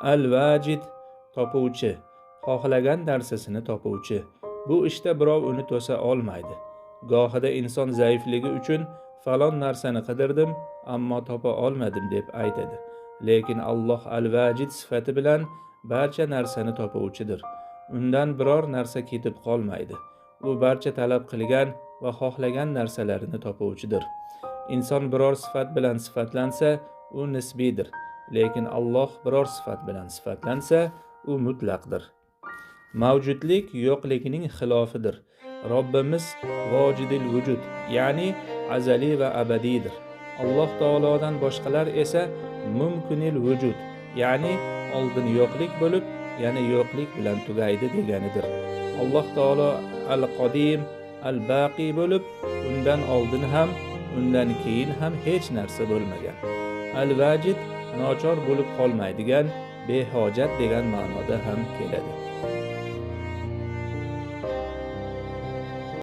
Al-Vajid topuvchi, xohlagan narsasini topuvchi. Bu ishda birov uni to'sa olmaydi. Gohida inson zaifligi uchun falon narsani qidirdim, ammo topa olmadim deb aytadi. Lekin Alloh Al-Vajid sifati bilan barcha narsani topuvchidir. Undan biror narsa ketib qolmaydi. U barcha talab qilgan va xohlagan narsalarini topuvchidir. Inson biror sifat bilan sifatlansa, u nisbiydir. Lekin Alloh biror sifat bilan sifatlansa, u mutlaqdir. Mavjudlik yo'qlikning xilofidir. Robbimiz vojidil vujud, ya'ni azali va abadiydir. Alloh taolodan boshqalar esa mumkinil vujud, ya'ni oldin yo'qlik bo'lib, yana yo'qlik bilan tugaydi deganidir. Alloh taolo al-Qodim, al-Baqi bo'lib, undan oldin ham, undan keyin ham hech narsa bo'lmagan. Al-Vajid nochor bo'lib qolmaydigan, behojat degan ma'noda ham keladi.